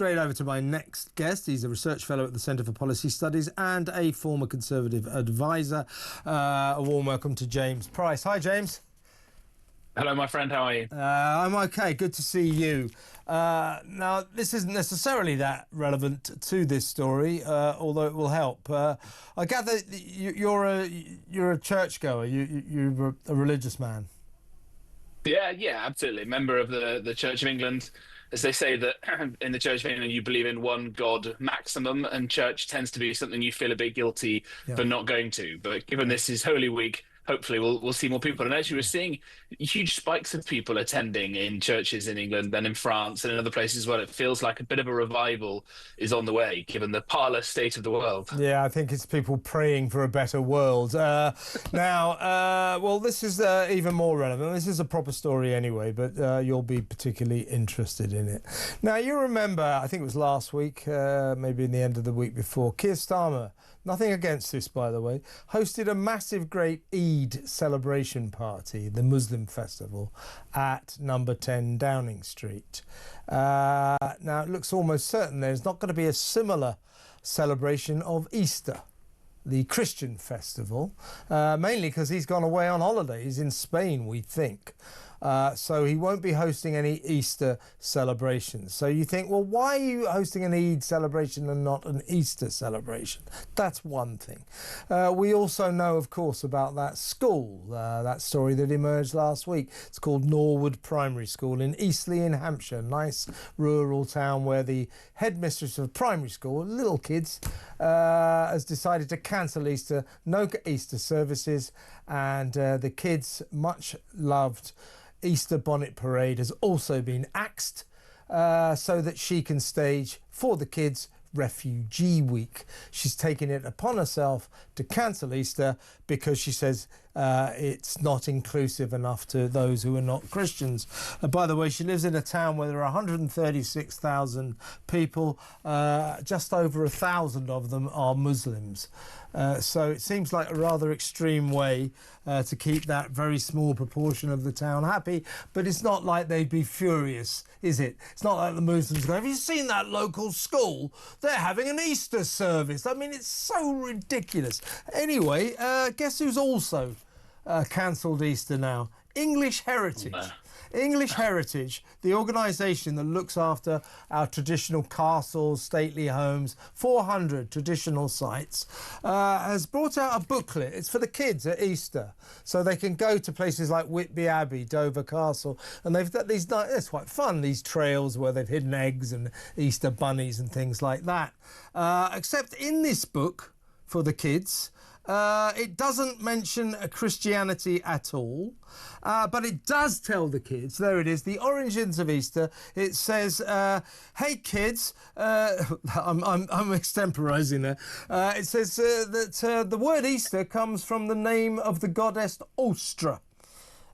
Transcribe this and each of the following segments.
Straight over to my next guest. He's a research fellow at the Centre for Policy Studies and a former Conservative advisor. A warm welcome to James Price. Hi, James. Hello, my friend. How are you? I'm okay. Good to see you. Now, this isn't necessarily that relevant to this story, although it will help. I gather you're a churchgoer. You're a religious man. Yeah, absolutely. Member of the Church of England. As they say that in the Church of England, you believe in one God maximum, and church tends to be something you feel a bit guilty for not going to. But given this is Holy Week, hopefully we'll see more people. And actually, we're seeing huge spikes of people attending in churches in England and in France and in other places as well. It feels like a bit of a revival is on the way, given the parlous state of the world. Yeah, I think it's people praying for a better world. Well, this is even more relevant. This is a proper story anyway, but you'll be particularly interested in it. Now, you remember, I think it was last week, maybe in the end of the week before, Keir Starmer, nothing against this, by the way, hosted a massive, great Eid celebration party, the Muslim festival, at number 10 Downing Street. Now, it looks almost certain there's not going to be a similar celebration of Easter, the Christian festival, mainly because he's gone away on holidays in Spain, we think. So he won't be hosting any Easter celebrations. So you think, well, why are you hosting an Eid celebration and not an Easter celebration? That's one thing. We also know, of course, about that school, that story that emerged last week. It's called Norwood Primary School in Eastleigh in Hampshire, nice rural town where the headmistress of primary school, little kids, has decided to cancel Easter, no Easter services, and the kids' much loved Easter bonnet parade has also been axed so that she can stage for the kids Refugee Week. She's taken it upon herself to cancel Easter because she says it's not inclusive enough to those who are not Christians. By the way, she lives in a town where there are 136,000 people. Just over 1,000 of them are Muslims. So it seems like a rather extreme way to keep that very small proportion of the town happy. But it's not like they'd be furious, is it? It's not like the Muslims go, have you seen that local school? They're having an Easter service. I mean, it's so ridiculous. Anyway, guess who's also cancelled Easter now? English Heritage. English Heritage, the organisation that looks after our traditional castles, stately homes, 400 traditional sites, has brought out a booklet. It's for the kids at Easter, so they can go to places like Whitby Abbey, Dover Castle, and they've got these, it's quite fun, these trails where they've hidden eggs and Easter bunnies and things like that. Except in this book for the kids, it doesn't mention Christianity at all, but it does tell the kids, there it is, the origins of Easter. It says, hey kids, I'm extemporising there. It says that the word Easter comes from the name of the goddess Ostra.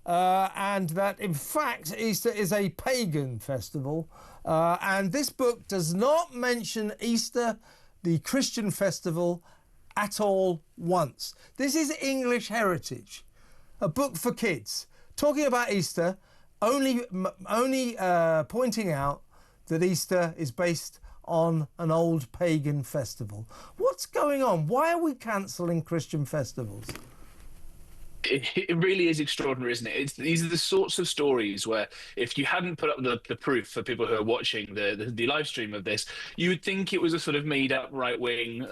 And that, in fact, Easter is a pagan festival. And this book does not mention Easter, the Christian festival, at all once. This is English Heritage, a book for kids, talking about Easter, only pointing out that Easter is based on an old pagan festival. What's going on? Why are we cancelling Christian festivals? It really is extraordinary, isn't it? These are the sorts of stories where if you hadn't put up the proof for people who are watching the live stream of this, you would think it was a sort of made-up right-wing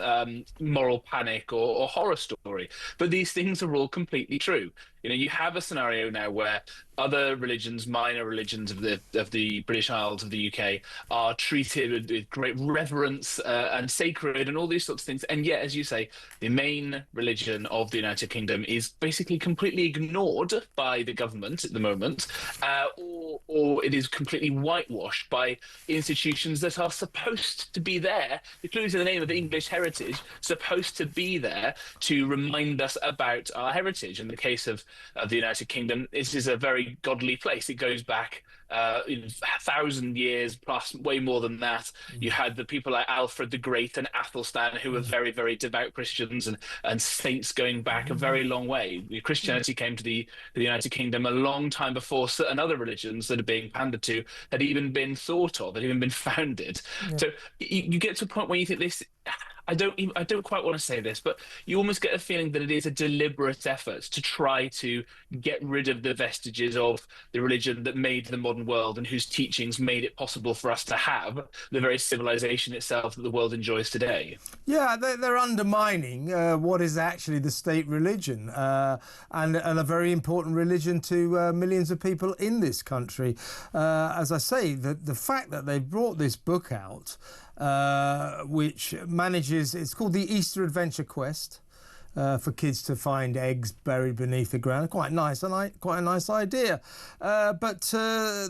moral panic or horror story. But these things are all completely true. You know, you have a scenario now where other religions, minor religions of the British Isles, of the UK, are treated with great reverence and sacred and all these sorts of things. And yet, as you say, the main religion of the United Kingdom is basically completely ignored by the government at the moment, or it is completely whitewashed by institutions that are supposed to be there, including in the name of English Heritage, supposed to be there to remind us about our heritage. In the case of of the United Kingdom, this is a very godly place. It goes back 1,000 years plus, way more than that. You had the people like Alfred the Great and Athelstan, who were very, very devout Christians, and saints going back a very long way. Christianity came to the United Kingdom a long time before certain other religions that are being pandered to had even been thought of, had even been founded. Yeah. So you get to a point where you think this. I don't quite want to say this, but you almost get a feeling that it is a deliberate effort to try to get rid of the vestiges of the religion that made the modern world and whose teachings made it possible for us to have the very civilization itself that the world enjoys today. Yeah, they're undermining what is actually the state religion and a very important religion to millions of people in this country. As I say, the fact that they brought this book out, which manages, it's called the Easter Adventure Quest, for kids to find eggs buried beneath the ground. Quite nice, quite a nice idea. But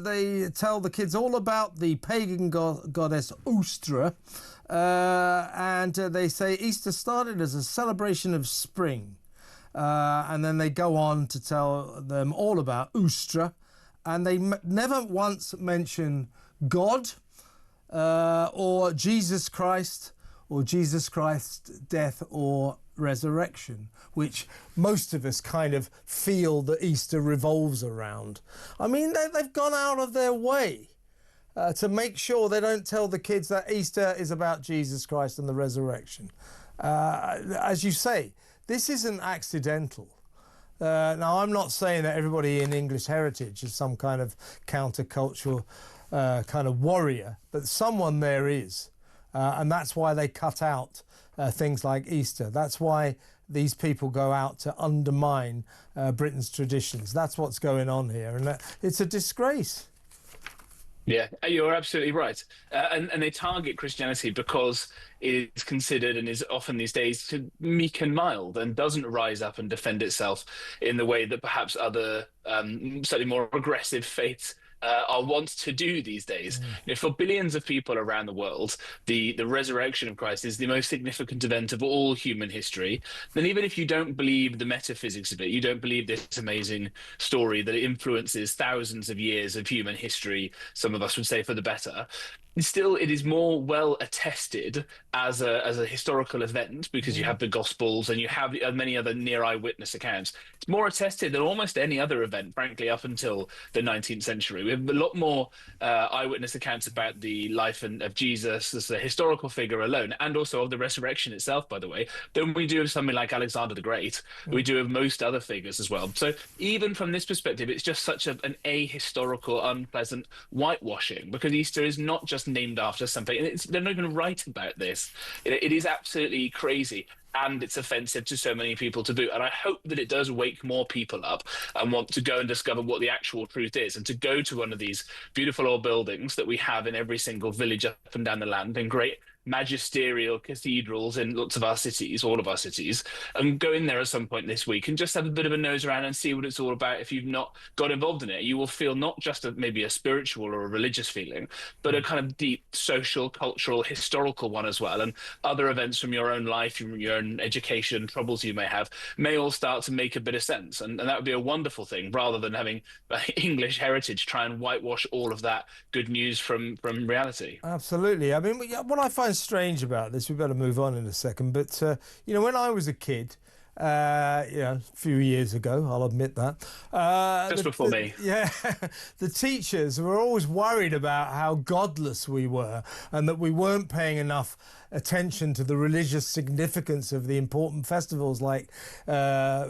they tell the kids all about the pagan goddess Ustra, and they say Easter started as a celebration of spring. And then they go on to tell them all about Ustra, and they never once mention God, or Jesus Christ, or Jesus Christ's death or resurrection, which most of us kind of feel that Easter revolves around. I mean, they've gone out of their way to make sure they don't tell the kids that Easter is about Jesus Christ and the resurrection. As you say, this isn't accidental. Now, I'm not saying that everybody in English heritage is some kind of countercultural kind of warrior, but someone there is. And that's why they cut out things like Easter. That's why these people go out to undermine Britain's traditions. That's what's going on here. And it's a disgrace. Yeah, you're absolutely right. And they target Christianity because it is considered and is often these days meek and mild and doesn't rise up and defend itself in the way that perhaps other slightly more aggressive faiths are wont to do these days. For billions of people around the world, the resurrection of Christ is the most significant event of all human history. Then even if you don't believe the metaphysics of it, you don't believe this amazing story that it influences thousands of years of human history, some of us would say for the better, still it is more well attested as a historical event because you have the Gospels and you have many other near eyewitness accounts. It's more attested than almost any other event, frankly, up until the 19th century. We have a lot more eyewitness accounts about the life of Jesus as a historical figure alone, and also of the resurrection itself, by the way, than we do of something like Alexander the Great. We do of most other figures as well. So even from this perspective, it's just such an ahistorical, unpleasant whitewashing, because Easter is not just named after something. They're not even right about this. It is absolutely crazy, and it's offensive to so many people to boot. And I hope that it does wake more people up and want to go and discover what the actual truth is, and to go to one of these beautiful old buildings that we have in every single village up and down the land, in great magisterial cathedrals in lots of our cities, all of our cities, and go in there at some point this week and just have a bit of a nose around and see what it's all about. If you've not got involved in it, you will feel not just maybe a spiritual or a religious feeling, but a kind of deep social, cultural, historical one as well. And other events from your own life, from your own education, troubles you may have, may all start to make a bit of sense. And that would be a wonderful thing, rather than having English heritage try and whitewash all of that good news from reality. Absolutely. I mean, what I find strange about this, we better move on in a second, but when I was a kid, a few years ago, I'll admit that. Just before me. Yeah, the teachers were always worried about how godless we were and that we weren't paying enough attention to the religious significance of the important festivals like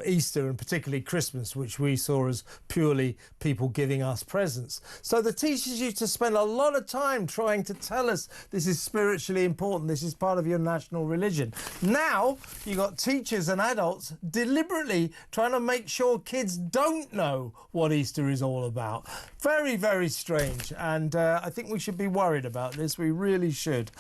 Easter and particularly Christmas, which we saw as purely people giving us presents. So the teachers used to spend a lot of time trying to tell us this is spiritually important, this is part of your national religion. Now you've got teachers and adults deliberately trying to make sure kids don't know what Easter is all about. Very, very strange. And I think we should be worried about this. We really should.